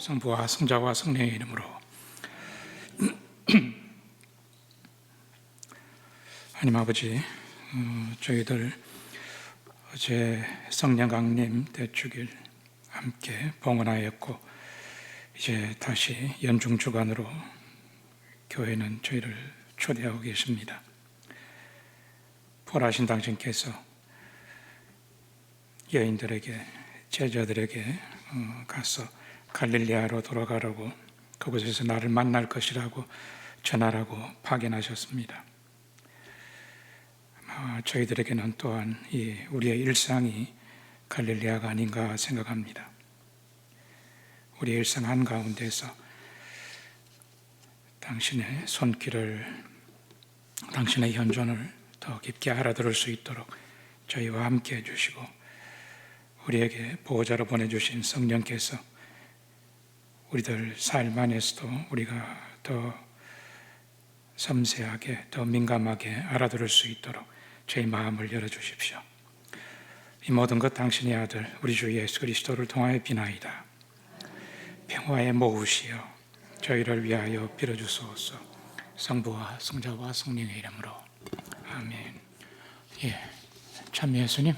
성부와 성자와 성령의 이름으로. 하나님 아버지, 저희들 어제 성령강림 대축일 함께 봉헌하였고 이제 다시 연중 주간으로 교회는 저희를 초대하고 계십니다. 부활하신 당신께서 여인들에게, 제자들에게 가서 갈릴리아로 돌아가라고, 그곳에서 나를 만날 것이라고 전하라고 파견하셨습니다. 저희들에게는 또한 우리의 일상이 갈릴리아가 아닌가 생각합니다. 우리의 일상 한가운데서 당신의 손길을, 당신의 현존을 더 깊게 알아들을 수 있도록 저희와 함께 해주시고, 우리에게 보호자로 보내주신 성령께서 우리들 삶 안에서도 우리가 더 섬세하게, 더 민감하게 알아들을 수 있도록 저희 마음을 열어주십시오. 이 모든 것 당신의 아들 우리 주 예수 그리스도를 통하여 비나이다. 평화의 모으시여 저희를 위하여 빌어주소서. 성부와 성자와 성령의 이름으로 아멘. 참 예수님,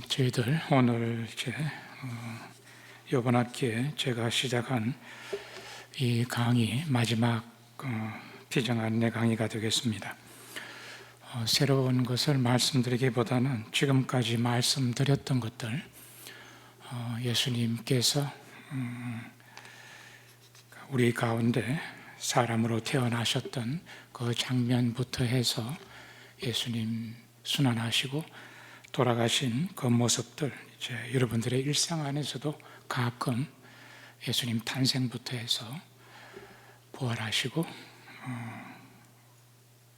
저희들 오늘 이번 학기에 제가 시작한 이 강의 마지막 비전 안내 강의가 되겠습니다. 새로운 것을 말씀드리기보다는 지금까지 말씀드렸던 것들, 예수님께서 우리 가운데 사람으로 태어나셨던 그 장면부터 해서 예수님 순환하시고 돌아가신 그 모습들, 이제 여러분들의 일상 안에서도 가끔 예수님 탄생부터 해서 부활하시고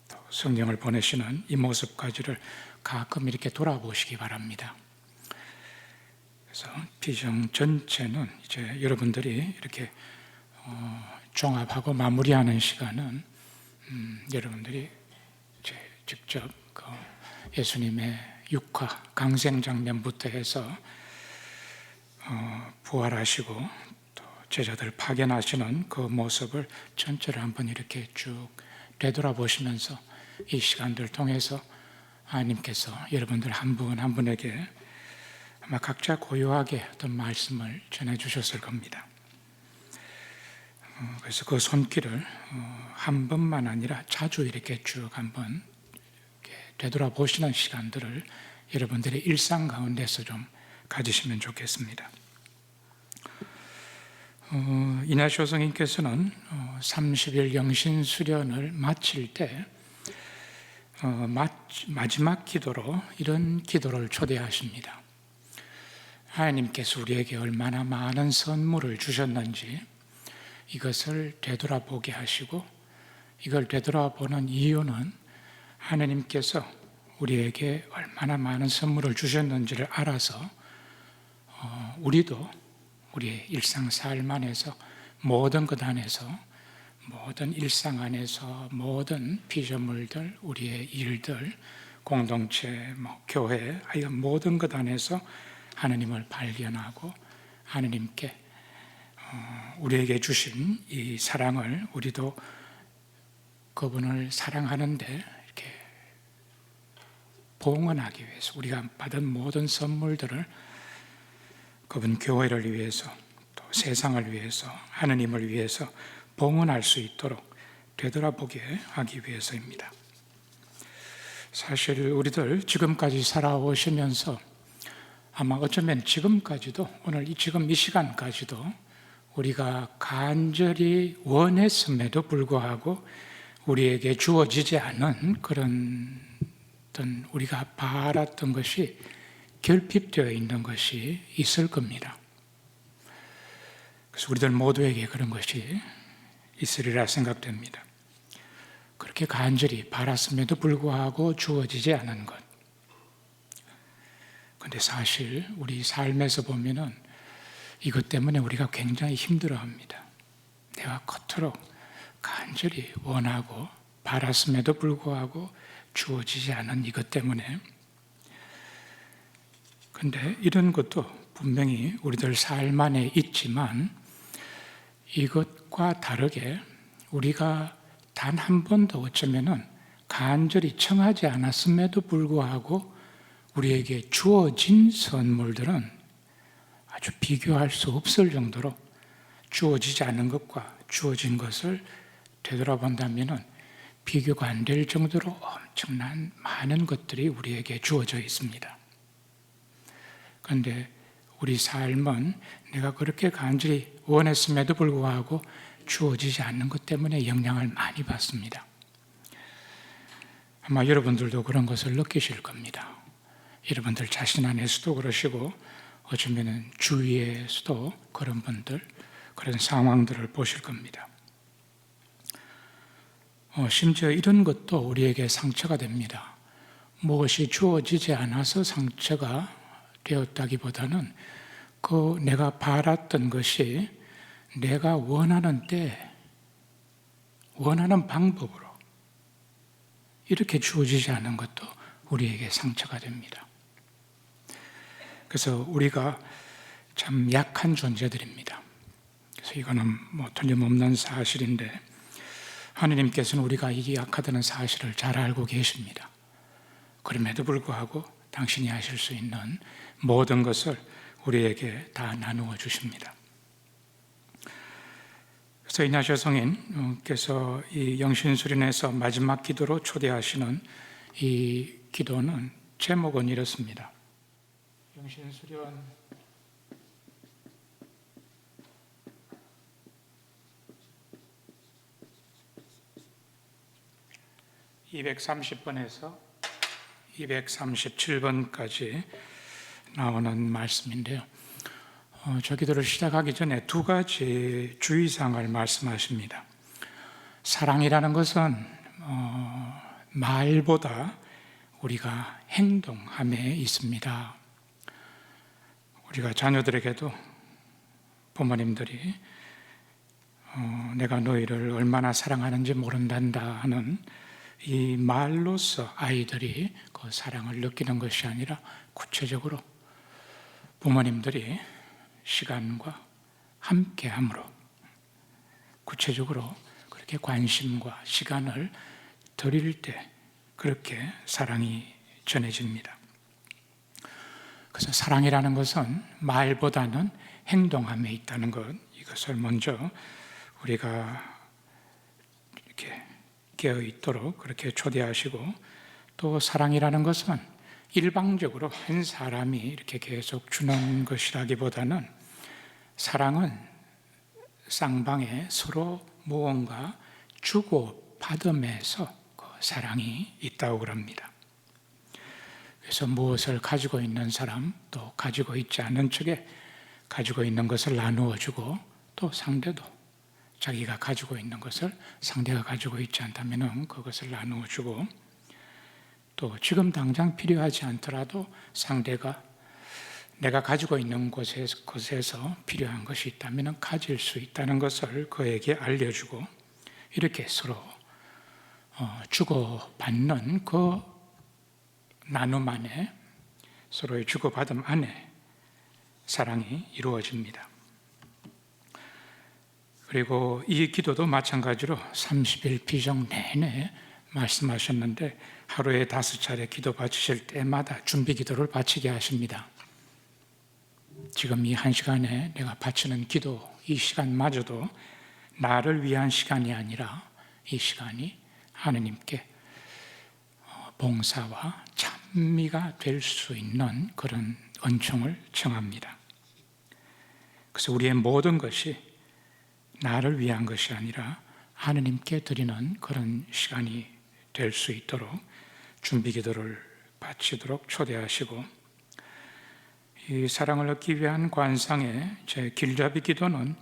또 성령을 보내시는 이 모습까지를 가끔 이렇게 돌아보시기 바랍니다. 그래서 비전 전체는 이제 여러분들이 이렇게 종합하고 마무리하는 시간은 여러분들이 이제 직접 그 예수님의 육화, 강생 장면부터 해서 부활하시고 또 제자들 파견하시는 그 모습을 전체를 한번 이렇게 쭉 되돌아보시면서 이 시간들 통해서 하나님께서 여러분들 한 분 한 분에게 아마 각자 고요하게 어떤 말씀을 전해주셨을 겁니다. 그래서 그 손길을 한 번만 아니라 자주 이렇게 쭉 한번 되돌아보시는 시간들을 여러분들의 일상 가운데서 좀 가지시면 좋겠습니다. 이나시오 성인께서는 30일 영신 수련을 마칠 때 마지막 기도로 이런 기도를 초대하십니다. 하나님께서 우리에게 얼마나 많은 선물을 주셨는지 이것을 되돌아보게 하시고, 이걸 되돌아보는 이유는 하나님께서 우리에게 얼마나 많은 선물을 주셨는지를 알아서 우리도 우리의 일상 삶 안에서 모든 것 안에서, 모든 일상 안에서, 모든 피조물들, 우리의 일들, 공동체, 교회, 모든 것 안에서 하나님을 발견하고 하나님께 우리에게 주신 이 사랑을 우리도 그분을 사랑하는데 이렇게 봉헌하기 위해서, 우리가 받은 모든 선물들을 그분 교회를 위해서, 또 세상을 위해서, 하느님을 위해서 봉헌할 수 있도록 되돌아보게 하기 위해서입니다. 사실 우리들 지금까지 살아오시면서 아마 어쩌면 지금까지도, 오늘 지금 이 시간까지도 우리가 간절히 원했음에도 불구하고 우리에게 주어지지 않은 그런 어떤 우리가 바랐던 것이 결핍되어 있는 것이 있을 겁니다. 그래서 우리들 모두에게 그런 것이 있으리라 생각됩니다. 그렇게 간절히 바랐음에도 불구하고 주어지지 않은 것. 그런데 사실 우리 삶에서 보면은 이것 때문에 우리가 굉장히 힘들어합니다. 내가 겉으로 간절히 원하고 바랐음에도 불구하고 주어지지 않은 이것 때문에. 그런데 이런 것도 분명히 우리들 삶 안에 있지만 이것과 다르게 우리가 단 한 번도 어쩌면은 간절히 청하지 않았음에도 불구하고 우리에게 주어진 선물들은 아주 비교할 수 없을 정도로 주어지지 않은 것과 주어진 것을 되돌아본다면 비교가 안 될 정도로 엄청난 많은 것들이 우리에게 주어져 있습니다. 그런데 우리 삶은 내가 그렇게 간절히 원했음에도 불구하고 주어지지 않는 것 때문에 영향을 많이 받습니다. 아마 여러분들도 그런 것을 느끼실 겁니다. 여러분들 자신 안에서도 그러시고 어쩌면 주위에서도 그런 분들, 그런 상황들을 보실 겁니다. 심지어 이런 것도 우리에게 상처가 됩니다. 무엇이 주어지지 않아서 상처가 되었다기보다는 그 내가 바랐던 것이 내가 원하는 때, 원하는 방법으로 이렇게 주어지지 않은 것도 우리에게 상처가 됩니다. 그래서 우리가 참 약한 존재들입니다. 그래서 이거는 틀림없는 사실인데 하느님께서는 우리가 이게 약하다는 사실을 잘 알고 계십니다. 그럼에도 불구하고 당신이 하실 수 있는 모든 것을 우리에게 다 나누어 주십니다. 그래서 이냐시아 성인께서 이 영신수련에서 마지막 기도로 초대하시는 이 기도는 제목은 이렇습니다. 영신수련 230번에서 237번까지 나오는 말씀인데요. 저 기도를 시작하기 전에 두 가지 주의사항을 말씀하십니다. 사랑이라는 것은 말보다 우리가 행동함에 있습니다. 우리가 자녀들에게도 부모님들이 내가 너희를 얼마나 사랑하는지 모른단다 하는 이 말로서 아이들이 그 사랑을 느끼는 것이 아니라 구체적으로 부모님들이 시간과 함께함으로 구체적으로 그렇게 관심과 시간을 드릴 때 그렇게 사랑이 전해집니다. 그래서 사랑이라는 것은 말보다는 행동함에 있다는 것, 이것을 먼저 우리가 이렇게 깨어 있도록 그렇게 초대하시고, 또 사랑이라는 것은 일방적으로 한 사람이 이렇게 계속 주는 것이라기보다는 사랑은 쌍방에 서로 무언가 주고 받음에서 그 사랑이 있다고 그럽니다. 그래서 무엇을 가지고 있는 사람, 또 가지고 있지 않은 측에 가지고 있는 것을 나누어 주고, 또 상대도 자기가 가지고 있는 것을 상대가 가지고 있지 않다면 그것을 나누어 주고, 또 지금 당장 필요하지 않더라도 상대가 내가 가지고 있는 곳에서 필요한 것이 있다면 가질 수 있다는 것을 그에게 알려주고, 이렇게 서로 주고받는 그 나눔 안에, 서로의 주고받음 안에 사랑이 이루어집니다. 그리고 이 기도도 마찬가지로 30일 비정 내내 말씀하셨는데 하루에 5차례 기도 바치실 때마다 준비 기도를 바치게 하십니다. 지금 이 1시간에 내가 바치는 기도, 이 시간마저도 나를 위한 시간이 아니라 이 시간이 하느님께 봉사와 찬미가 될 수 있는 그런 은총을 청합니다. 그래서 우리의 모든 것이 나를 위한 것이 아니라 하느님께 드리는 그런 시간이 될 수 있도록 준비 기도를 바치도록 초대하시고, 이 사랑을 얻기 위한 관상의 제 길잡이 기도는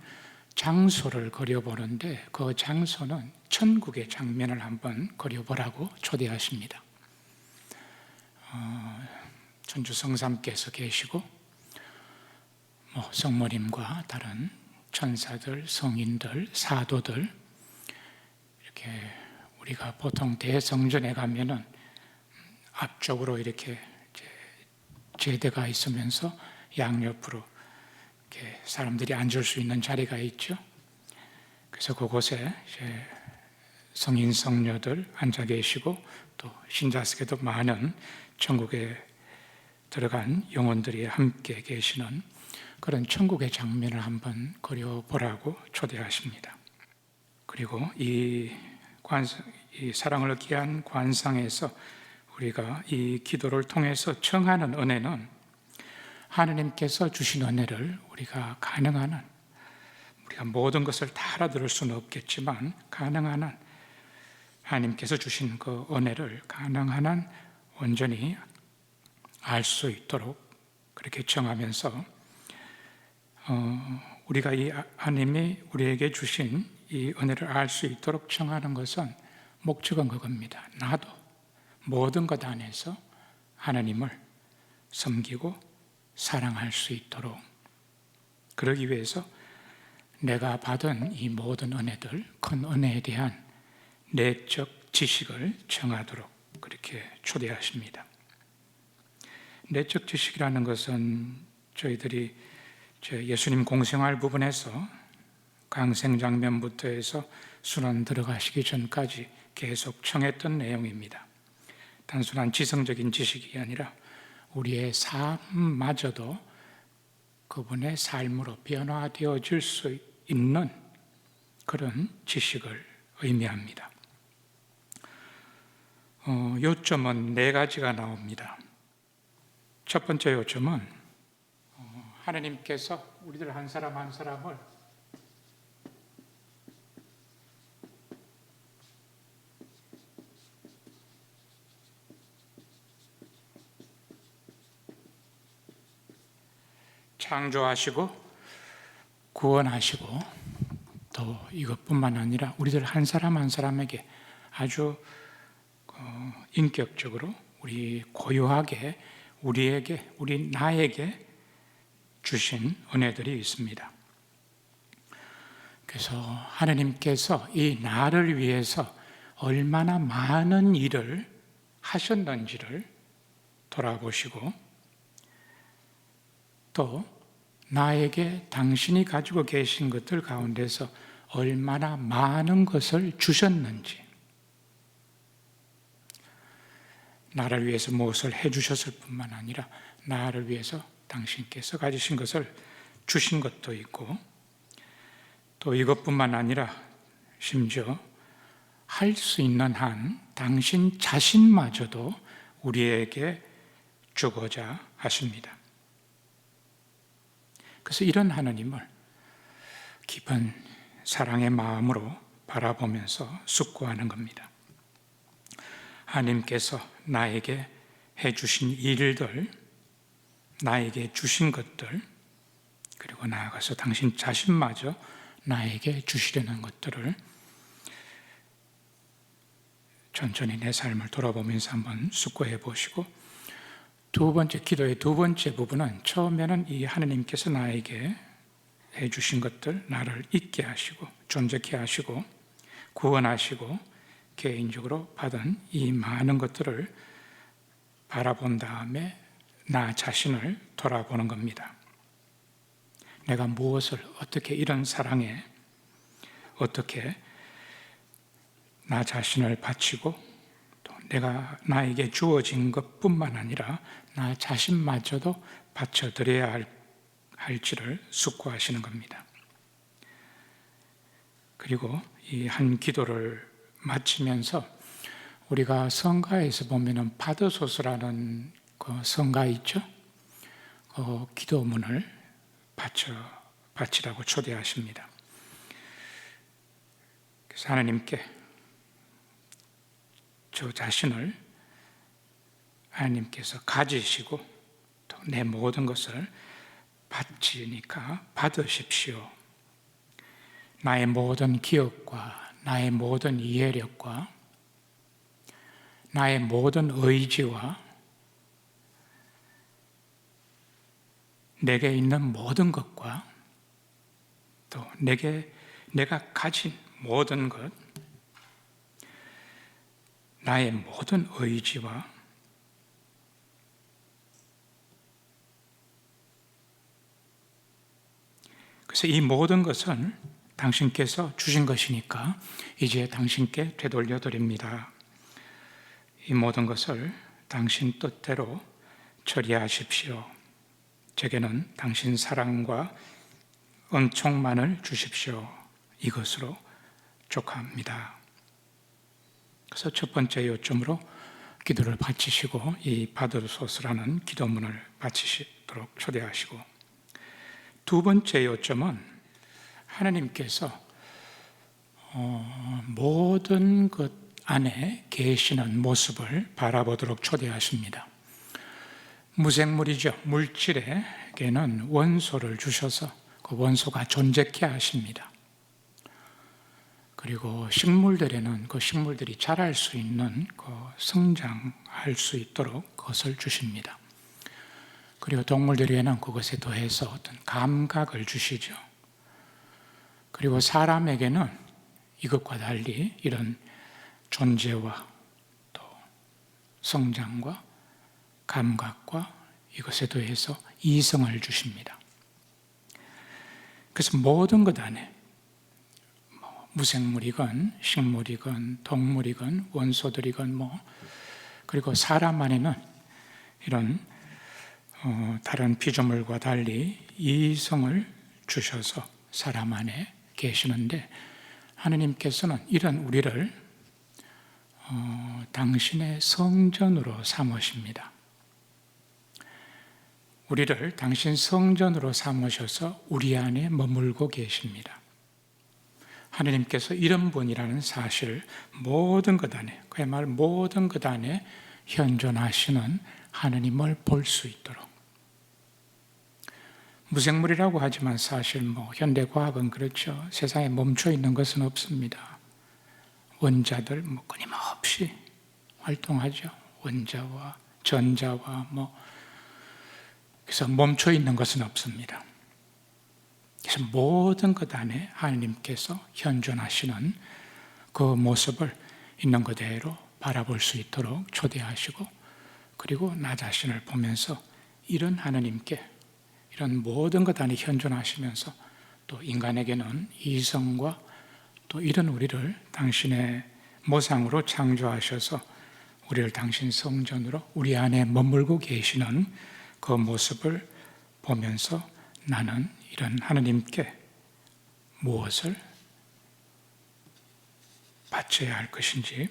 장소를 그려보는데 그 장소는 천국의 장면을 한번 그려보라고 초대하십니다. 천주 성삼께서 계시고 성모님과 다른 천사들, 성인들, 사도들, 이렇게 우리가 보통 대성전에 가면은 앞쪽으로 이렇게 제대가 있으면서 양옆으로 이렇게 사람들이 앉을 수 있는 자리가 있죠. 그래서 그곳에 이제 성인 성녀들 앉아 계시고 또 신자석에도 많은 천국에 들어간 영혼들이 함께 계시는 그런 천국의 장면을 한번 그려보라고 초대하십니다. 그리고 이 사랑을 기한 관상에서 우리가 이 기도를 통해서 청하는 은혜는 하느님께서 주신 은혜를 우리가 가능한 한, 우리가 모든 것을 다 알아들을 수는 없겠지만 가능한 한 하나님께서 주신 그 은혜를 가능한 한 온전히 알 수 있도록 그렇게 청하면서 우리가 이 하나님이 우리에게 주신 이 은혜를 알 수 있도록 청하는 것은 목적은 그겁니다. 나도 모든 것 안에서 하나님을 섬기고 사랑할 수 있도록, 그러기 위해서 내가 받은 이 모든 은혜들, 큰 은혜에 대한 내적 지식을 청하도록 그렇게 초대하십니다. 내적 지식이라는 것은 저희들이 예수님 공생활 부분에서 강생장면부터 해서 순환 들어가시기 전까지 계속 청했던 내용입니다. 단순한 지성적인 지식이 아니라 우리의 삶마저도 그분의 삶으로 변화되어질 수 있는 그런 지식을 의미합니다. 요점은 네 가지가 나옵니다. 첫 번째 요점은 하나님께서 우리들 한 사람 한 사람을 창조하시고 구원하시고 또 이것뿐만 아니라 우리들 한 사람 한 사람에게 아주 인격적으로 우리 고유하게 나에게 주신 은혜들이 있습니다. 그래서 하나님께서 이 나를 위해서 얼마나 많은 일을 하셨는지를 돌아보시고 또 나에게 당신이 가지고 계신 것들 가운데서 얼마나 많은 것을 주셨는지, 나를 위해서 무엇을 해주셨을 뿐만 아니라 나를 위해서 당신께서 가지신 것을 주신 것도 있고, 또 이것뿐만 아니라 심지어 할 수 있는 한 당신 자신마저도 우리에게 주고자 하십니다. 그래서 이런 하나님을 깊은 사랑의 마음으로 바라보면서 숙고하는 겁니다. 하나님께서 나에게 해주신 일들, 나에게 주신 것들, 그리고 나아가서 당신 자신마저 나에게 주시려는 것들을 천천히 내 삶을 돌아보면서 한번 숙고해 보시고, 기도의 두 번째 부분은 처음에는 이 하나님께서 나에게 해주신 것들, 나를 있게 하시고 존재케 하시고 구원하시고 개인적으로 받은 이 많은 것들을 바라본 다음에 나 자신을 돌아보는 겁니다. 내가 무엇을 어떻게 이런 사랑에 어떻게 나 자신을 바치고 또 나에게 주어진 것뿐만 아니라 나 자신마저도 바쳐드려야 할지를 숙고하시는 겁니다. 그리고 이 한 기도를 마치면서 우리가 성가에서 보면은 받으소서라는 그 성가 있죠? 그 기도문을 바치라고 초대하십니다. 그래서 하나님께 저 자신을 하나님께서 가지시고 또 내 모든 것을 바치니까 받으십시오. 나의 모든 기억과 나의 모든 이해력과 나의 모든 의지와 내게 있는 모든 것과 또 내가 가진 모든 것, 나의 모든 의지와 그래서 이 모든 것은 당신께서 주신 것이니까 이제 당신께 되돌려 드립니다. 이 모든 것을 당신 뜻대로 처리하십시오. 제게는 당신 사랑과 은총만을 주십시오. 이것으로 족합니다. 그래서 첫 번째 요점으로 기도를 바치시고 이 받으소서라는 기도문을 바치시도록 초대하시고, 두 번째 요점은 하나님께서 모든 것 안에 계시는 모습을 바라보도록 초대하십니다. 무생물이죠. 물질에게는 원소를 주셔서 그 원소가 존재케 하십니다. 그리고 식물들에는 그 식물들이 자랄 수 있는 성장할 수 있도록 그것을 주십니다. 그리고 동물들에게는 그것에 더해서 어떤 감각을 주시죠. 그리고 사람에게는 이것과 달리 이런 존재와 또 성장과 감각과 이것에 더해서 이성을 주십니다. 그래서 모든 것 안에 무생물이건 식물이건 동물이건 원소들이건 그리고 사람 안에는 이런 다른 피조물과 달리 이성을 주셔서 사람 안에 계시는데, 하느님께서는 이런 우리를 당신의 성전으로 삼으십니다. 우리를 당신 성전으로 삼으셔서 우리 안에 머물고 계십니다. 하느님께서 이런 분이라는 사실, 모든 것 안에, 그야말로 모든 것 안에 현존하시는 하느님을 볼 수 있도록. 무생물이라고 하지만 사실 현대과학은 그렇죠. 세상에 멈춰 있는 것은 없습니다. 원자들 끊임없이 활동하죠. 원자와 전자와 그래서 멈춰 있는 것은 없습니다. 그래서 모든 것 안에 하나님께서 현존하시는 그 모습을 있는 그대로 바라볼 수 있도록 초대하시고, 그리고 나 자신을 보면서 이런 하나님께 이런 모든 것 안에 현존하시면서 또 인간에게는 이성과 또 이런 우리를 당신의 모상으로 창조하셔서 우리를 당신 성전으로 우리 안에 머물고 계시는 그 모습을 보면서 나는 이런 하나님께 무엇을 바쳐야 할 것인지,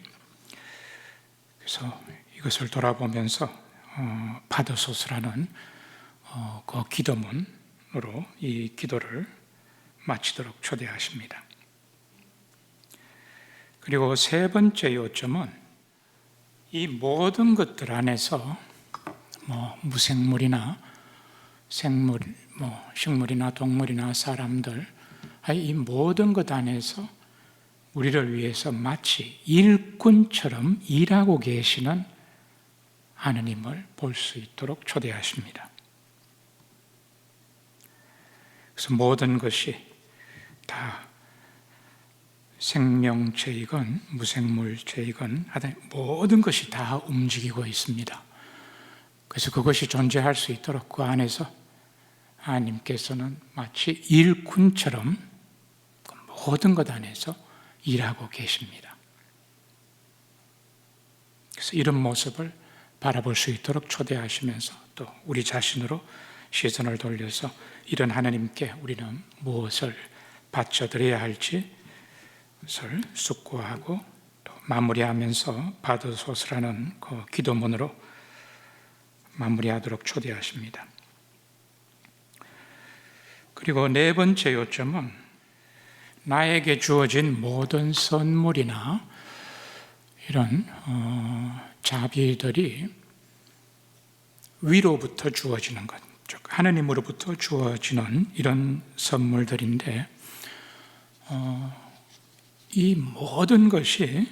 그래서 이것을 돌아보면서 받으소서라는 그 기도문으로 이 기도를 마치도록 초대하십니다. 그리고 세 번째 요점은 이 모든 것들 안에서 무생물이나 생물, 식물이나 동물이나 사람들, 이 모든 것 안에서 우리를 위해서 마치 일꾼처럼 일하고 계시는 하느님을 볼 수 있도록 초대하십니다. 그래서 모든 것이 다 생명체이건 무생물체이건 모든 것이 다 움직이고 있습니다. 그래서 그것이 존재할 수 있도록 그 안에서 하나님께서는 마치 일꾼처럼 모든 것 안에서 일하고 계십니다. 그래서 이런 모습을 바라볼 수 있도록 초대하시면서 또 우리 자신으로 시선을 돌려서 이런 하나님께 우리는 무엇을 바쳐드려야 할지 그것을 숙고하고 또 마무리하면서 받으소서라는 그 기도문으로 마무리하도록 초대하십니다. 그리고 네 번째 요점은 나에게 주어진 모든 선물이나 이런 자비들이 위로부터 주어지는 것, 즉 하느님으로부터 주어지는 이런 선물들인데, 이 모든 것이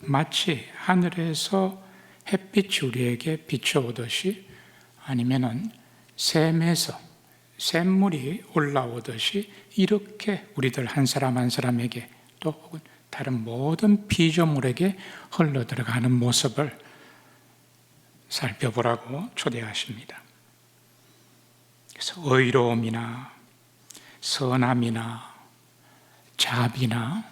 마치 하늘에서 햇빛이 우리에게 비춰오듯이, 아니면은 샘에서 샘물이 올라오듯이 이렇게 우리들 한 사람 한 사람에게 또 혹은 다른 모든 피조물에게 흘러들어가는 모습을 살펴보라고 초대하십니다. 그래서 의로움이나 선함이나 자비나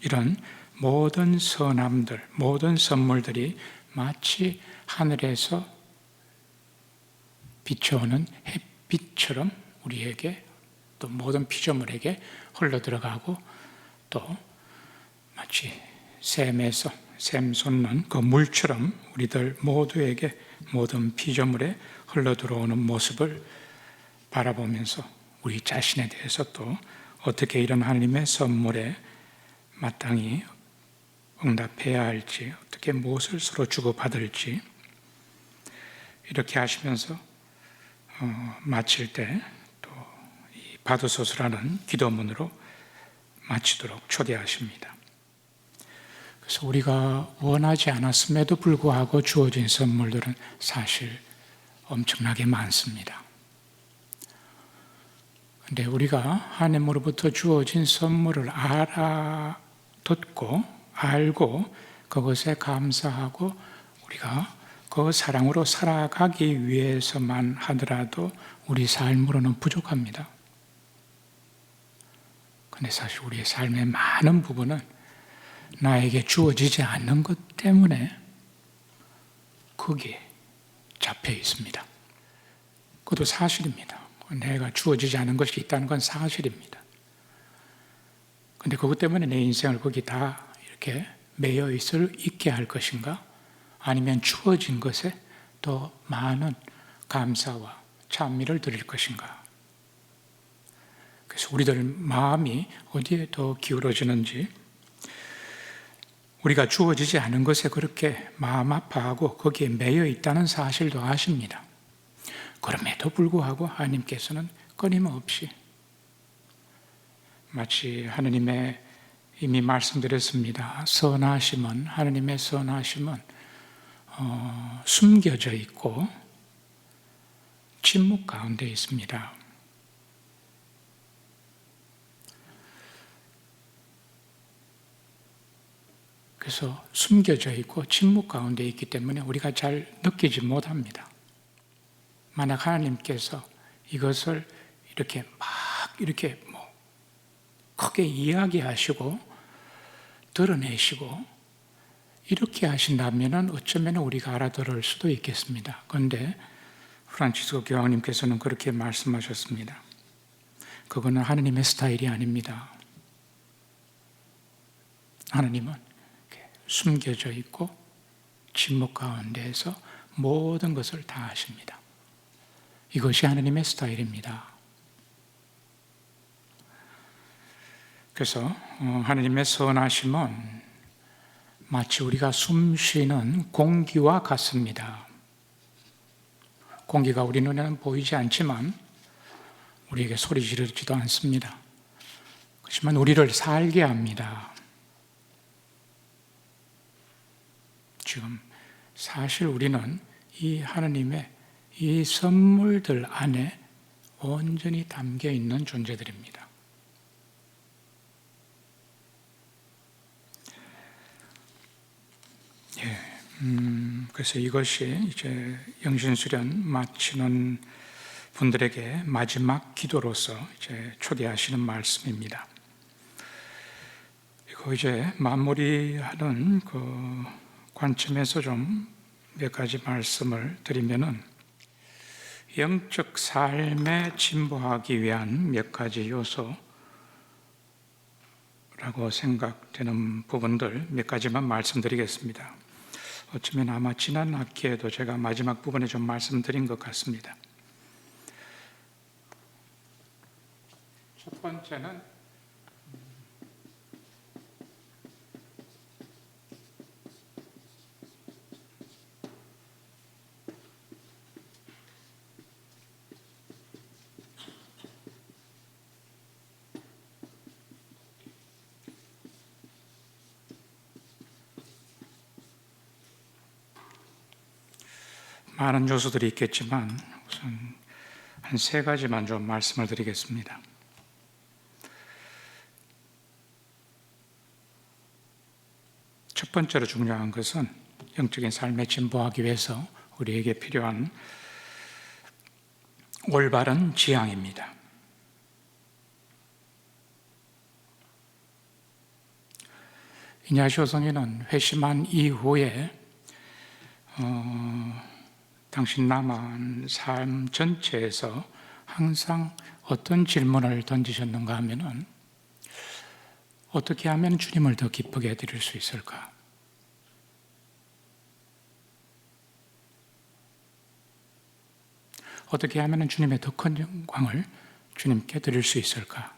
이런 모든 선함들, 모든 선물들이 마치 하늘에서 비춰오는 햇빛처럼 우리에게 또 모든 피조물에게 흘러들어가고 또 마치 샘에서 샘 솟는 그 물처럼 우리들 모두에게 모든 피조물에 흘러들어오는 모습을 바라보면서 우리 자신에 대해서 또 어떻게 이런 하나님의 선물에 마땅히 응답해야 할지, 어떻게 무엇을 서로 주고받을지 이렇게 하시면서 마칠 때 또 이 받으소서라는 기도문으로 마치도록 초대하십니다. 그래서 우리가 원하지 않았음에도 불구하고 주어진 선물들은 사실 엄청나게 많습니다. 그런데 우리가 하나님으로부터 주어진 선물을 알아듣고 알고 그것에 감사하고 우리가 그 사랑으로 살아가기 위해서만 하더라도 우리 삶으로는 부족합니다. 그런데 사실 우리의 삶의 많은 부분은 나에게 주어지지 않는 것 때문에 거기에 잡혀 있습니다. 그것도 사실입니다. 내가 주어지지 않은 것이 있다는 건 사실입니다. 그런데 그것 때문에 내 인생을 거기 다 이렇게 매여 있게 할 것인가? 아니면 주어진 것에 더 많은 감사와 찬미를 드릴 것인가? 그래서 우리들 마음이 어디에 더 기울어지는지 우리가 주어지지 않은 것에 그렇게 마음 아파하고 거기에 매여 있다는 사실도 아십니다. 그럼에도 불구하고 하나님께서는 끊임없이 마치 하나님의 이미 말씀드렸습니다. 선하심은 하나님의 선하심은 숨겨져 있고 침묵 가운데 있습니다. 그래서 숨겨져 있고 침묵 가운데 있기 때문에 우리가 잘 느끼지 못합니다. 만약 하나님께서 이것을 이렇게 이렇게 크게 이야기하시고 드러내시고 이렇게 하신다면 어쩌면 우리가 알아들을 수도 있겠습니다. 그런데 프란치스코 교황님께서는 그렇게 말씀하셨습니다. 그거는 하나님의 스타일이 아닙니다. 하나님은 숨겨져 있고 침묵 가운데에서 모든 것을 다 하십니다. 이것이 하나님의 스타일입니다. 그래서 하나님의 선하심은 마치 우리가 숨쉬는 공기와 같습니다. 공기가 우리 눈에는 보이지 않지만 우리에게 소리 지르지도 않습니다. 그렇지만 우리를 살게 합니다. 지금 사실 우리는 이 하나님의 이 선물들 안에 온전히 담겨 있는 존재들입니다. 그래서 이것이 이제 영신수련 마치는 분들에게 마지막 기도로서 이제 초대하시는 말씀입니다. 이거 이제 마무리하는 그 관점에서 좀 몇 가지 말씀을 드리면은 영적 삶에 진보하기 위한 몇 가지 요소라고 생각되는 부분들 몇 가지만 말씀드리겠습니다. 어쩌면 아마 지난 학기에도 제가 마지막 부분에 좀 말씀드린 것 같습니다. 첫 번째는 많은 요소들이 있겠지만 우선 한 세 가지만 좀 말씀을 드리겠습니다. 첫 번째로 중요한 것은 영적인 삶에 진보하기 위해서 우리에게 필요한 올바른 지향입니다. 이냐시오 성인은 회심한 이후에 당신 남은 삶 전체에서 항상 어떤 질문을 던지셨는가 하면은 어떻게 하면 주님을 더 기쁘게 해드릴 수 있을까? 어떻게 하면 주님의 더 큰 영광을 주님께 드릴 수 있을까?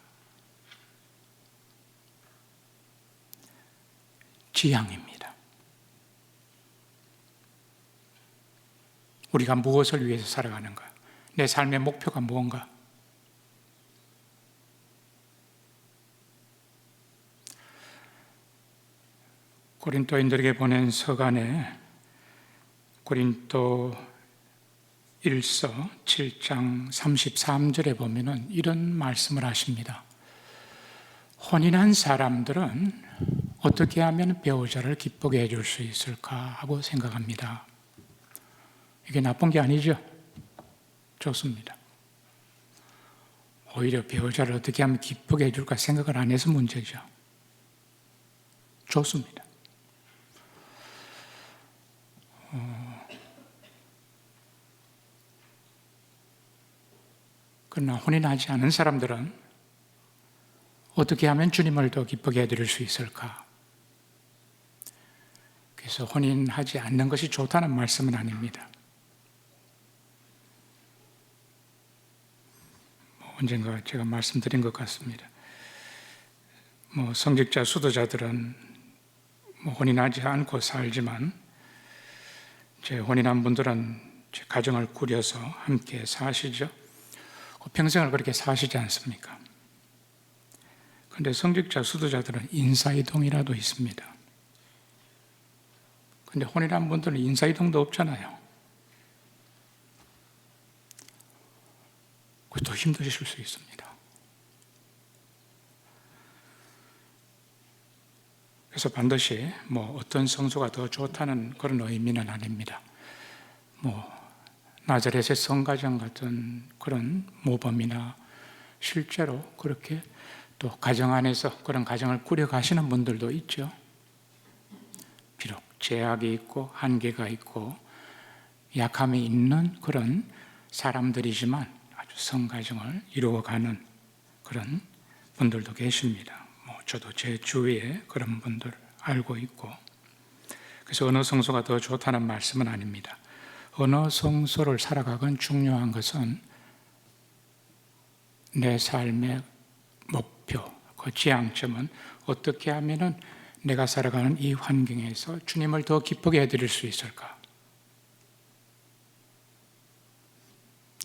지향입니다. 우리가 무엇을 위해서 살아가는가? 내 삶의 목표가 무언가? 고린도인들에게 보낸 서간에 고린도 1서 7장 33절에 보면은 이런 말씀을 하십니다. 혼인한 사람들은 어떻게 하면 배우자를 기쁘게 해줄 수 있을까 하고 생각합니다. 이게 나쁜 게 아니죠? 좋습니다. 오히려 배우자를 어떻게 하면 기쁘게 해줄까 생각을 안 해서 문제죠. 좋습니다. 그러나 혼인하지 않은 사람들은 어떻게 하면 주님을 더 기쁘게 해드릴 수 있을까? 그래서 혼인하지 않는 것이 좋다는 말씀은 아닙니다. 언젠가 제가 말씀드린 것 같습니다. 성직자, 수도자들은 혼인하지 않고 살지만 제 혼인한 분들은 제 가정을 꾸려서 함께 사시죠. 평생을 그렇게 사시지 않습니까? 그런데 성직자, 수도자들은 인사이동이라도 있습니다. 그런데 혼인한 분들은 인사이동도 없잖아요. 더 힘드실 수 있습니다. 그래서 반드시 어떤 성소가 더 좋다는 그런 의미는 아닙니다. 나자렛의 성가정 같은 그런 모범이나 실제로 그렇게 또 가정 안에서 그런 가정을 꾸려 가시는 분들도 있죠. 비록 제약이 있고 한계가 있고 약함이 있는 그런 사람들이지만 아주 성가정을 이루어가는 그런 분들도 계십니다. 저도 제 주위에 그런 분들 알고 있고, 그래서 어느 성소가 더 좋다는 말씀은 아닙니다. 어느 성소를 살아가건 중요한 것은 내 삶의 목표, 그 지향점은 어떻게 하면 내가 살아가는 이 환경에서 주님을 더 기쁘게 해드릴 수 있을까?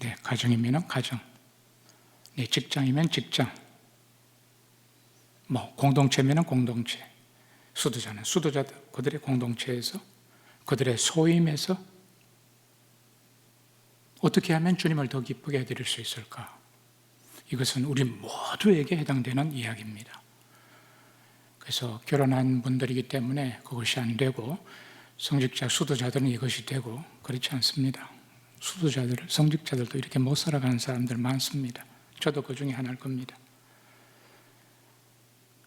내 가정이면 가정, 내 직장이면 직장, 공동체면 공동체, 수도자는 수도자들, 그들의 공동체에서, 그들의 소임에서 어떻게 하면 주님을 더 기쁘게 해드릴 수 있을까? 이것은 우리 모두에게 해당되는 이야기입니다. 그래서 결혼한 분들이기 때문에 그것이 안 되고 성직자, 수도자들은 이것이 되고 그렇지 않습니다. 수도자들, 성직자들도 이렇게 못 살아가는 사람들 많습니다. 저도 그 중에 하나일 겁니다.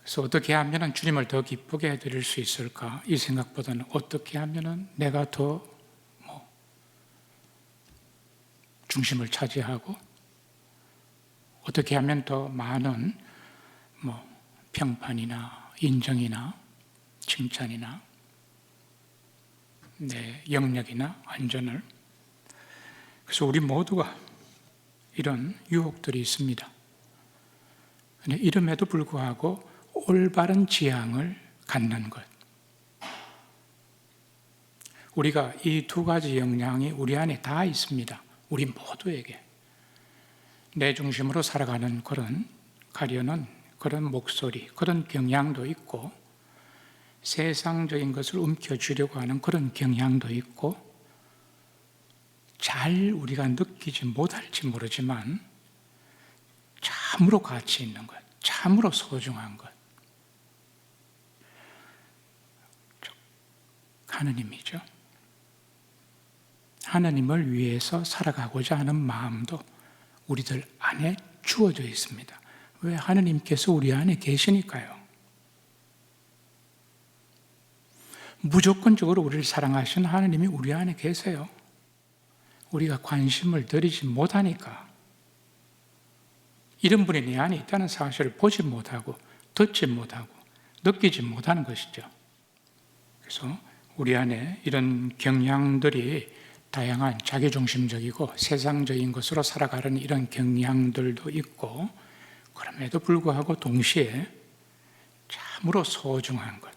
그래서 어떻게 하면 주님을 더 기쁘게 해드릴 수 있을까? 이 생각보다는 어떻게 하면 내가 더 중심을 차지하고 어떻게 하면 더 많은 평판이나 인정이나 칭찬이나 내 영역이나 안전을, 그래서 우리 모두가 이런 유혹들이 있습니다. 이름에도 불구하고 올바른 지향을 갖는 것, 우리가 이 두 가지 역량이 우리 안에 다 있습니다. 우리 모두에게 내 중심으로 살아가는 그런 가려는 그런 목소리, 그런 경향도 있고 세상적인 것을 움켜쥐려고 하는 그런 경향도 있고 잘 우리가 느끼지 못할지 모르지만 참으로 가치 있는 것, 참으로 소중한 것, 하느님이죠. 하느님을 위해서 살아가고자 하는 마음도 우리들 안에 주어져 있습니다. 왜? 하느님께서 우리 안에 계시니까요. 무조건적으로 우리를 사랑하시는 하느님이 우리 안에 계세요. 우리가 관심을 들이지 못하니까, 이런 분이 내 안에 있다는 사실을 보지 못하고 듣지 못하고 느끼지 못하는 것이죠. 그래서 우리 안에 이런 경향들이 다양한 자기중심적이고 세상적인 것으로 살아가는 이런 경향들도 있고, 그럼에도 불구하고 동시에 참으로 소중한 것,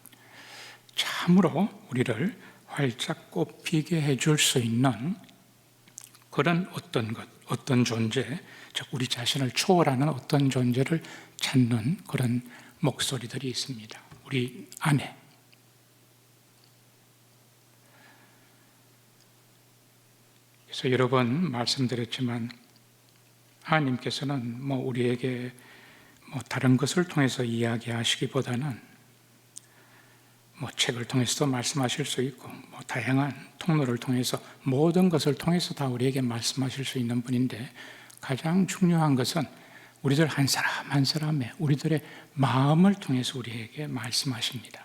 참으로 우리를 활짝 꽃피게 해줄 수 있는 그런 어떤 것, 어떤 존재, 즉 우리 자신을 초월하는 어떤 존재를 찾는 그런 목소리들이 있습니다. 우리 안에. 그래서 여러 번 말씀드렸지만 하나님께서는 우리에게 다른 것을 통해서 이야기하시기보다는 책을 통해서도 말씀하실 수 있고 다양한 통로를 통해서 모든 것을 통해서 다 우리에게 말씀하실 수 있는 분인데, 가장 중요한 것은 우리들 한 사람 한 사람의 우리들의 마음을 통해서 우리에게 말씀하십니다.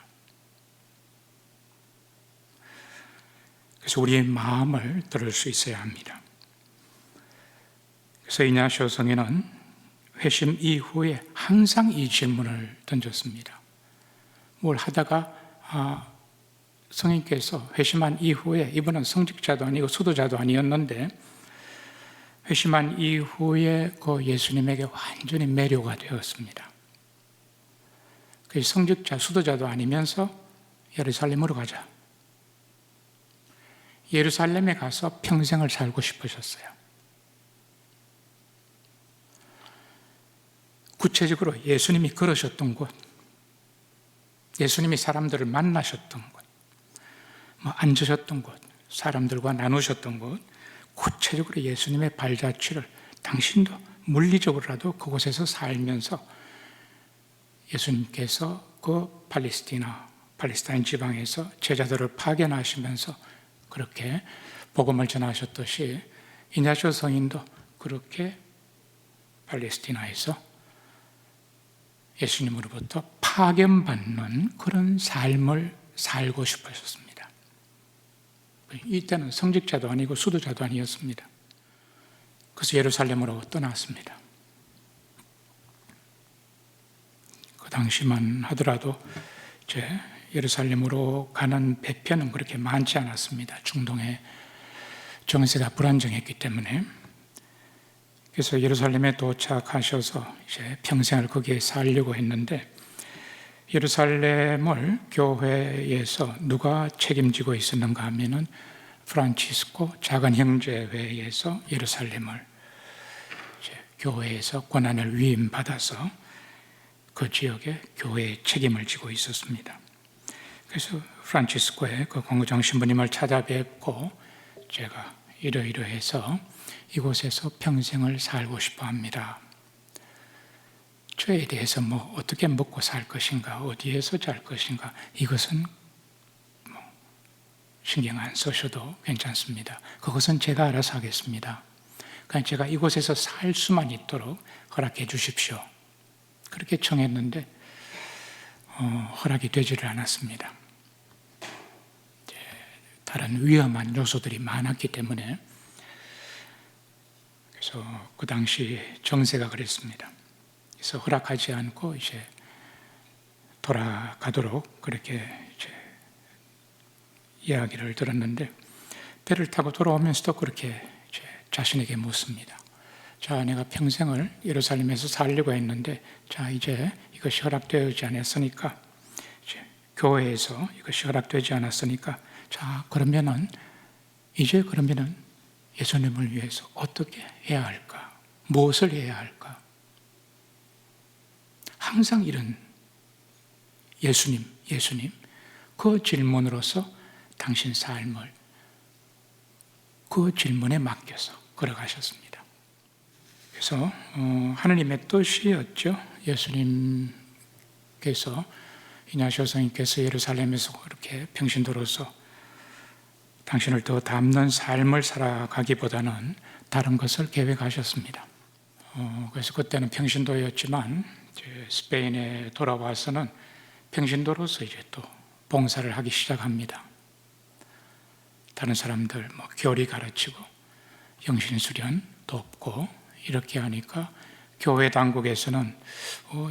그래서 우리의 마음을 들을 수 있어야 합니다. 그래서 이냐시오 성인은 회심 이후에 항상 이 질문을 던졌습니다. 뭘 하다가 성인께서 회심한 이후에, 이분은 성직자도 아니고 수도자도 아니었는데 회심한 이후에 그 예수님에게 완전히 매료가 되었습니다. 그 성직자, 수도자도 아니면서 예루살렘으로 가자. 예루살렘에 가서 평생을 살고 싶으셨어요. 구체적으로 예수님이 걸으셨던 곳, 예수님이 사람들을 만나셨던 곳, 앉으셨던 곳, 사람들과 나누셨던 곳, 구체적으로 예수님의 발자취를 당신도 물리적으로라도 그곳에서 살면서 예수님께서 그 팔레스타인 지방에서 제자들을 파견하시면서 그렇게 복음을 전하셨듯이 이냐시오 성인도 그렇게 팔레스티나에서 예수님으로부터 파견받는 그런 삶을 살고 싶으셨습니다. 이때는 성직자도 아니고 수도자도 아니었습니다. 그래서 예루살렘으로 떠났습니다. 그 당시만 하더라도 이제 예루살렘으로 가는 배편은 그렇게 많지 않았습니다. 중동의 정세가 불안정했기 때문에. 그래서 예루살렘에 도착하셔서 이제 평생을 거기에 살려고 했는데, 예루살렘을 교회에서 누가 책임지고 있었는가 하면은 프란치스코 작은 형제회에서 예루살렘을 이제 교회에서 권한을 위임받아서 그 지역의 교회의 책임을 지고 있었습니다. 그래서 프란치스코의 그 공구장 신부님을 찾아뵙고 제가 이러이러해서 이곳에서 평생을 살고 싶어 합니다. 저에 대해서 어떻게 먹고 살 것인가, 어디에서 잘 것인가, 이것은 신경 안 쓰셔도 괜찮습니다. 그것은 제가 알아서 하겠습니다. 그냥 제가 이곳에서 살 수만 있도록 허락해 주십시오. 그렇게 청했는데 허락이 되지를 않았습니다. 다른 위험한 요소들이 많았기 때문에. 그래서 그 당시 정세가 그랬습니다. 그래서 허락하지 않고 이제 돌아가도록 그렇게 이제 이야기를 들었는데, 배를 타고 돌아오면서도 그렇게 이제 자신에게 묻습니다. 자, 내가 평생을 예루살렘에서 살려고 했는데, 자, 이제 이것이 허락되지 않았으니까, 이제 교회에서 이것이 허락되지 않았으니까, 자, 그러면은 예수님을 위해서 어떻게 해야 할까? 무엇을 해야 할까? 항상 이런 예수님, 그 질문으로서 당신 삶을 그 질문에 맡겨서 걸어가셨습니다. 그래서 하느님의 뜻이었죠. 예수님께서, 이냐시오 성인께서 예루살렘에서 그렇게 평신도로서 당신을 더 닮는 삶을 살아가기보다는 다른 것을 계획하셨습니다. 그래서 그때는 평신도였지만 이제 스페인에 돌아와서는 평신도로서 이제 또 봉사를 하기 시작합니다. 다른 사람들 교리 가르치고 영신수련 돕고 이렇게 하니까 교회 당국에서는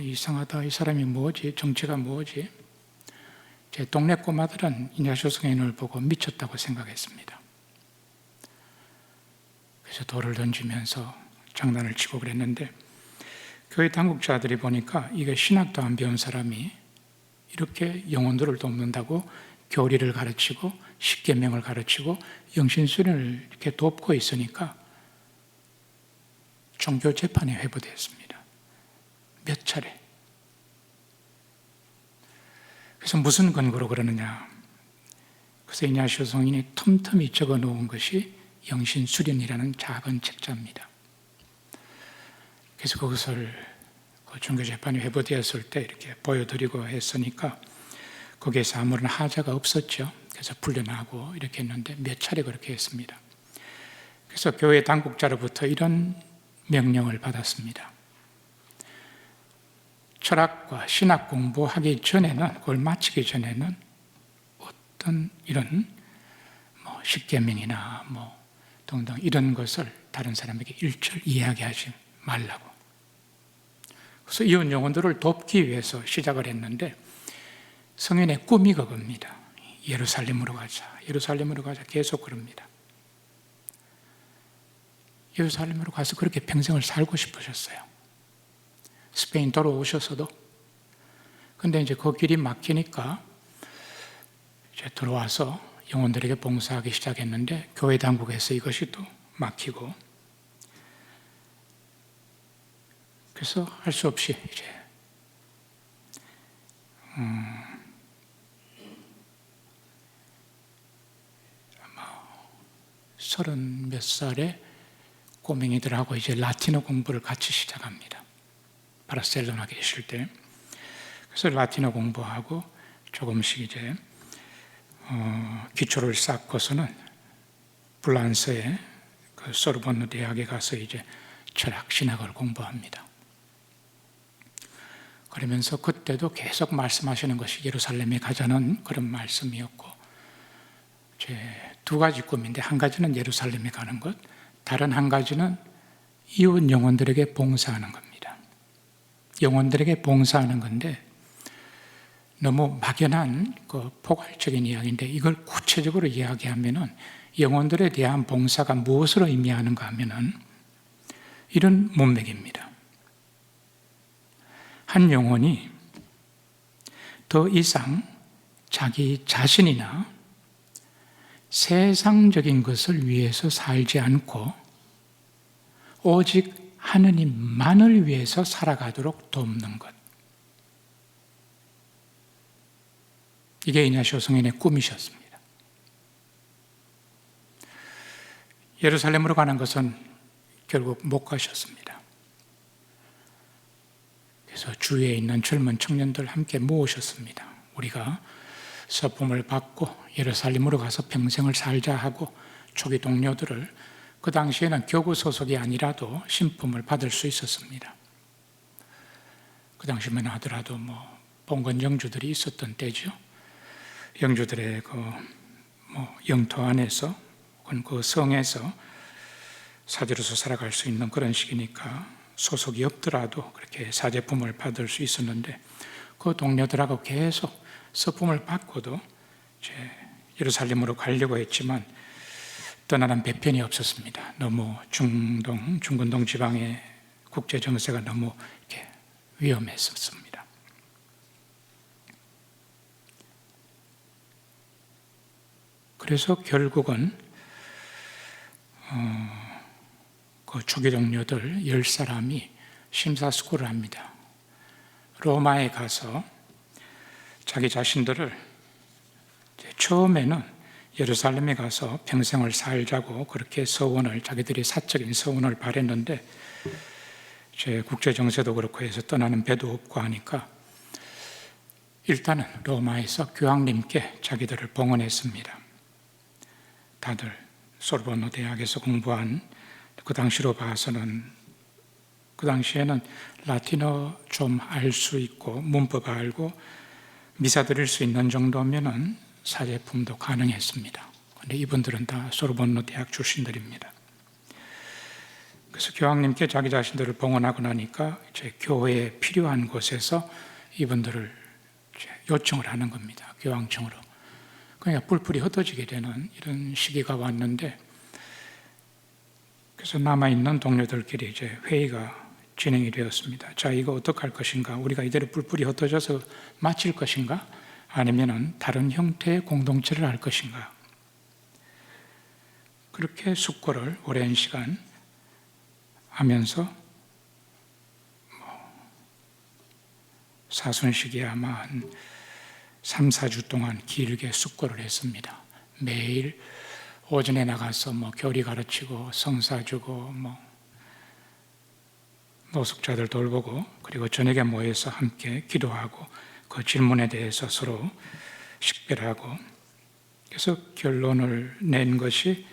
이상하다, 이 사람이 뭐지, 정체가 뭐지. 제 동네 꼬마들은 이냐시오 성인을 보고 미쳤다고 생각했습니다. 그래서 돌을 던지면서 장난을 치고 그랬는데, 교회 당국자들이 보니까 이게 신학도 안 배운 사람이 이렇게 영혼들을 돕는다고 교리를 가르치고 십계명을 가르치고 영신수련을 이렇게 돕고 있으니까 종교 재판에 회부되었습니다. 몇 차례. 그래서 무슨 근거로 그러느냐? 그래서 이냐시오 성인이 틈틈이 적어 놓은 것이 영신수련이라는 작은 책자입니다. 그래서 그것을 종교재판이 회부되었을 때 이렇게 보여드리고 했으니까 거기에서 아무런 하자가 없었죠. 그래서 풀려나고 이렇게 했는데 몇 차례 그렇게 했습니다. 그래서 교회 당국자로부터 이런 명령을 받았습니다. 철학과 신학 공부하기 전에는, 그걸 마치기 전에는 어떤 이런 십계명이나 등등 이런 것을 다른 사람에게 일절 이야기하지 말라고. 그래서 이혼 영혼들을 돕기 위해서 시작을 했는데 성인의 꿈이 그겁니다. 예루살렘으로 가자, 예루살렘으로 가자, 계속 그럽니다. 예루살렘으로 가서 그렇게 평생을 살고 싶으셨어요. 스페인 돌아오셔서도. 근데 이제 그 길이 막히니까 이제 들어와서 영혼들에게 봉사하기 시작했는데 교회 당국에서 이것이 또 막히고, 그래서 할 수 없이 이제 아마 30몇 살에 꼬맹이들하고 이제 라틴어 공부를 같이 시작합니다. 바르셀로나 계실 때. 그래서 라틴어 공부하고 조금씩 이제 기초를 쌓고서는 불란서의 그 소르본느 대학에 가서 이제 철학, 신학을 공부합니다. 그러면서 그때도 계속 말씀하시는 것이 예루살렘에 가자는 그런 말씀이었고, 제 두 가지 꿈인데, 한 가지는 예루살렘에 가는 것, 다른 한 가지는 이웃 영혼들에게 봉사하는 겁니다. 영혼들에게 봉사하는 건데 너무 막연한 포괄적인 이야기인데, 이걸 구체적으로 이야기하면은 영혼들에 대한 봉사가 무엇을 의미하는가 하면은 이런 문맥입니다. 한 영혼이 더 이상 자기 자신이나 세상적인 것을 위해서 살지 않고 오직 하느님만을 위해서 살아가도록 돕는 것. 이게 이냐시오 성인의 꿈이셨습니다. 예루살렘으로 가는 것은 결국 못 가셨습니다. 그래서 주위에 있는 젊은 청년들 함께 모으셨습니다. 우리가 서품을 받고 예루살렘으로 가서 평생을 살자 하고, 초기 동료들을, 그 당시에는 교구 소속이 아니라도 신품을 받을 수 있었습니다. 그 당시만 하더라도 봉건 영주들이 있었던 때죠. 영주들의 영토 안에서 혹은 그 성에서 사제로서 살아갈 수 있는 그런 시기니까 소속이 없더라도 그렇게 사제품을 받을 수 있었는데, 그 동료들하고 계속 서품을 받고도 이제 예루살렘으로 가려고 했지만 떠나는 배편이 없었습니다. 너무 중근동 지방의 국제 정세가 너무 이렇게 위험했었습니다. 그래서 결국은 그 초기 동료들 10사람이 심사숙고를 합니다. 로마에 가서 자기 자신들을 처음에는 예루살렘에 가서 평생을 살자고 그렇게 서원을, 자기들이 사적인 서원을 바랬는데 제 국제 정세도 그렇고 해서 떠나는 배도 없고 하니까 일단은 로마에서 교황님께 자기들을 봉헌했습니다. 다들 소르본노 대학에서 공부한, 그 당시로 봐서는 그 당시에는 라틴어 좀 알 수 있고 문법 알고 미사 드릴 수 있는 정도면은 사제품도 가능했습니다. 근데 이분들은 다 소르본노 대학 출신들입니다. 그래서 교황님께 자기 자신들을 봉헌하고 나니까 이제 교회에 필요한 곳에서 이분들을 요청을 하는 겁니다. 교황청으로. 그러니까 뿔뿔이 흩어지게 되는 이런 시기가 왔는데, 그래서 남아있는 동료들끼리 이제 회의가 진행이 되었습니다. 자, 이거 어떡할 것인가? 우리가 이대로 뿔뿔이 흩어져서 마칠 것인가? 아니면은 다른 형태의 공동체를 할 것인가? 그렇게 숙고를 오랜 시간 하면서 사순식이 아마 한 3, 4주 동안 길게 숙고를 했습니다. 매일 오전에 나가서 교리 가르치고 성사 주고 노숙자들 돌보고, 그리고 저녁에 모여서 함께 기도하고 그 질문에 대해서 서로 식별하고, 그래서 결론을 낸 것이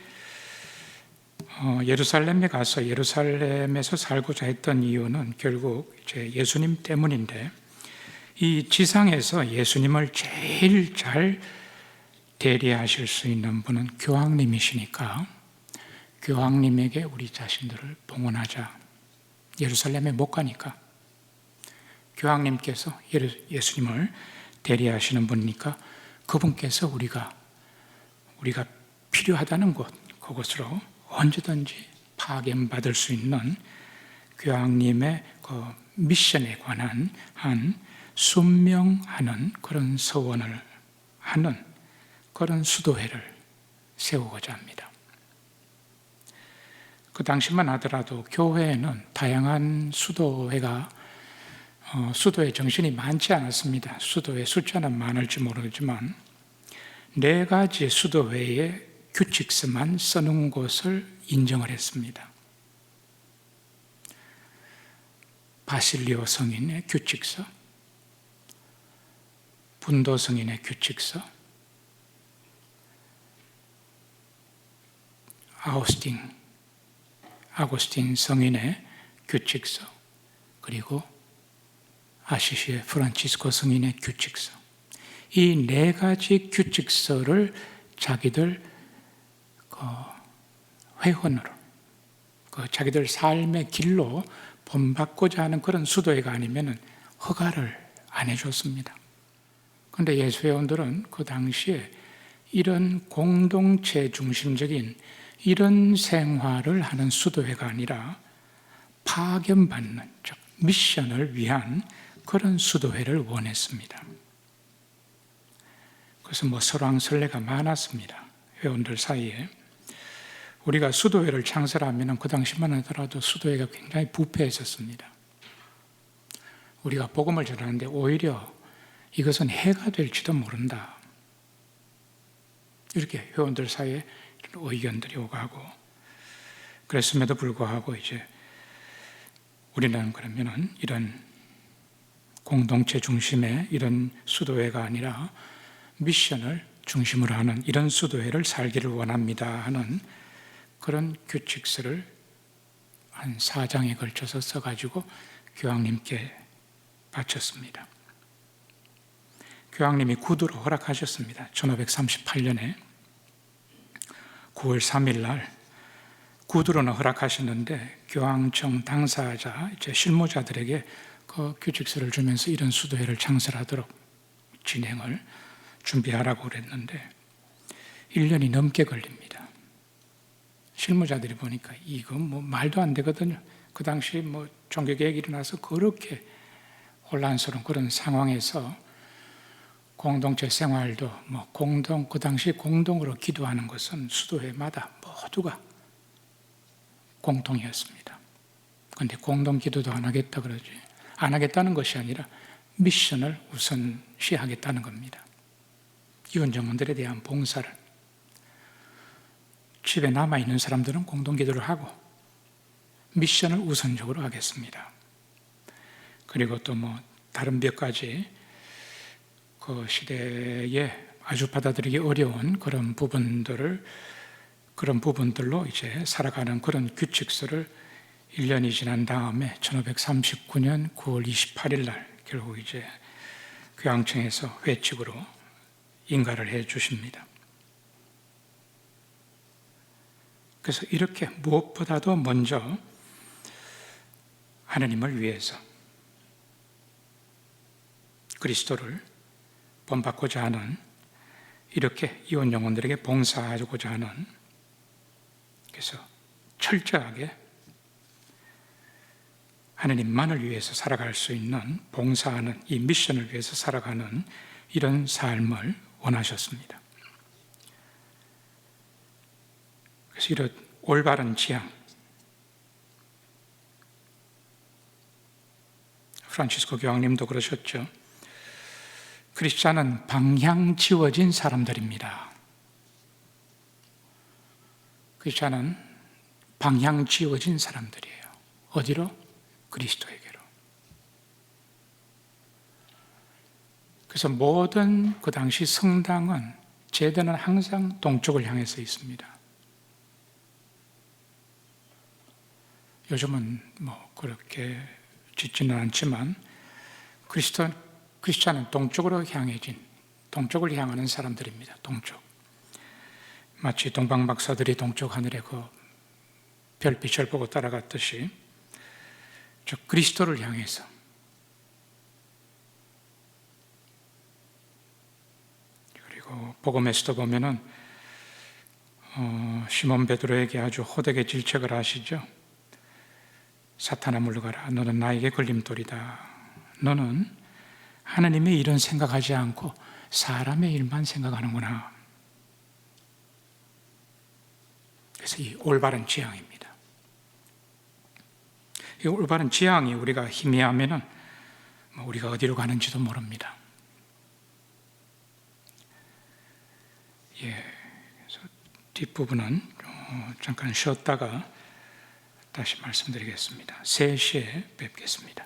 예루살렘에 가서 예루살렘에서 살고자 했던 이유는 결국 이제 예수님 때문인데, 이 지상에서 예수님을 제일 잘 대리하실 수 있는 분은 교황님이시니까 교황님에게 우리 자신들을 봉헌하자. 예루살렘에 못 가니까 교황님께서 예수님을 대리하시는 분이니까 그분께서 우리가 필요하다는 곳, 그곳으로 언제든지 파견받을 수 있는 교황님의 그 미션에 관한 한 순명하는 그런 서원을 하는 그런 수도회를 세우고자 합니다. 그 당시만 하더라도 교회에는 다양한 수도회가 수도의 정신이 많지 않았습니다. 수도의 숫자는 많을지 모르지만 4가지 수도회의 규칙서만 써놓은 곳을 인정을 했습니다. 바실리오 성인의 규칙서, 분도 성인의 규칙서, 아고스틴 성인의 규칙서, 그리고 아시시의 프란치스코 성인의 규칙서, 이 4가지 규칙서를 자기들 회원으로 자기들 삶의 길로 본받고자 하는 그런 수도회가 아니면 허가를 안 해줬습니다. 그런데 예수회원들은 그 당시에 이런 공동체 중심적인 이런 생활을 하는 수도회가 아니라 파견받는, 즉 미션을 위한 그런 수도회를 원했습니다. 그래서 설왕설래가 많았습니다. 회원들 사이에. 우리가 수도회를 창설하면 그 당시만 하더라도 수도회가 굉장히 부패했었습니다. 우리가 복음을 전하는데 오히려 이것은 해가 될지도 모른다. 이렇게 회원들 사이에 의견들이 오가고, 그랬음에도 불구하고 이제 우리는 그러면은 이런 공동체 중심의 이런 수도회가 아니라 미션을 중심으로 하는 이런 수도회를 살기를 원합니다 하는 그런 규칙서를 한 4장에 걸쳐서 써가지고 교황님께 바쳤습니다. 교황님이 구두로 허락하셨습니다. 1538년에 9월 3일 날 구두로는 허락하셨는데 교황청 당사자, 이제 실무자들에게 그 규칙서를 주면서 이런 수도회를 창설하도록 진행을 준비하라고 그랬는데 1년이 넘게 걸립니다. 실무자들이 보니까 이거 말도 안 되거든요. 그 당시 종교개혁이 일어나서 그렇게 혼란스러운 그런 상황에서 공동체 생활도 그 당시 공동으로 기도하는 것은 수도회마다 모두가 공통이었습니다. 그런데 공동 기도도 안 하겠다 그러지. 안 하겠다는 것이 아니라 미션을 우선시하겠다는 겁니다. 이혼 정원들에 대한 봉사를, 집에 남아있는 사람들은 공동 기도를 하고 미션을 우선적으로 하겠습니다. 그리고 또 다른 몇 가지 그 시대에 아주 받아들이기 어려운 그런 부분들로 이제 살아가는 그런 규칙서를 1년이 지난 다음에 1539년 9월 28일 날 결국 이제 교황청에서 회칙으로 인가를 해 주십니다. 그래서 이렇게 무엇보다도 먼저 하나님을 위해서 그리스도를 본받고자 하는, 이렇게 이혼 영혼들에게 봉사하고자 하는, 그래서 철저하게 하나님만을 위해서 살아갈 수 있는, 봉사하는 이 미션을 위해서 살아가는 이런 삶을 원하셨습니다. 그래서 이런 올바른 지향, 프란치스코 교황님도 그러셨죠. 크리스찬은 방향 지워진 사람들입니다. 크리스찬은 방향 지워진 사람들이에요. 어디로? 그리스도에게로. 그래서 모든 그 당시 성당은, 제도는 항상 동쪽을 향해서 있습니다. 요즘은 뭐 그렇게 짓지는 않지만 크리스찬은 동쪽으로 향해진, 동쪽을 향하는 사람들입니다. 동쪽. 마치 동방 박사들이 동쪽 하늘에 그 별빛을 보고 따라갔듯이 저 그리스도를 향해서, 그리고 복음에서도 보면은 시몬 베드로에게 아주 호되게 질책을 하시죠. 사탄아 물러가라. 너는 나에게 걸림돌이다. 너는 하나님의 일은 생각하지 않고 사람의 일만 생각하는구나. 그래서 이 올바른 지향입니다. 이 올바른 지향이 우리가 희미하면은 우리가 어디로 가는지도 모릅니다. 그래서 뒷부분은 잠깐 쉬었다가 다시 말씀드리겠습니다. 3시에 뵙겠습니다.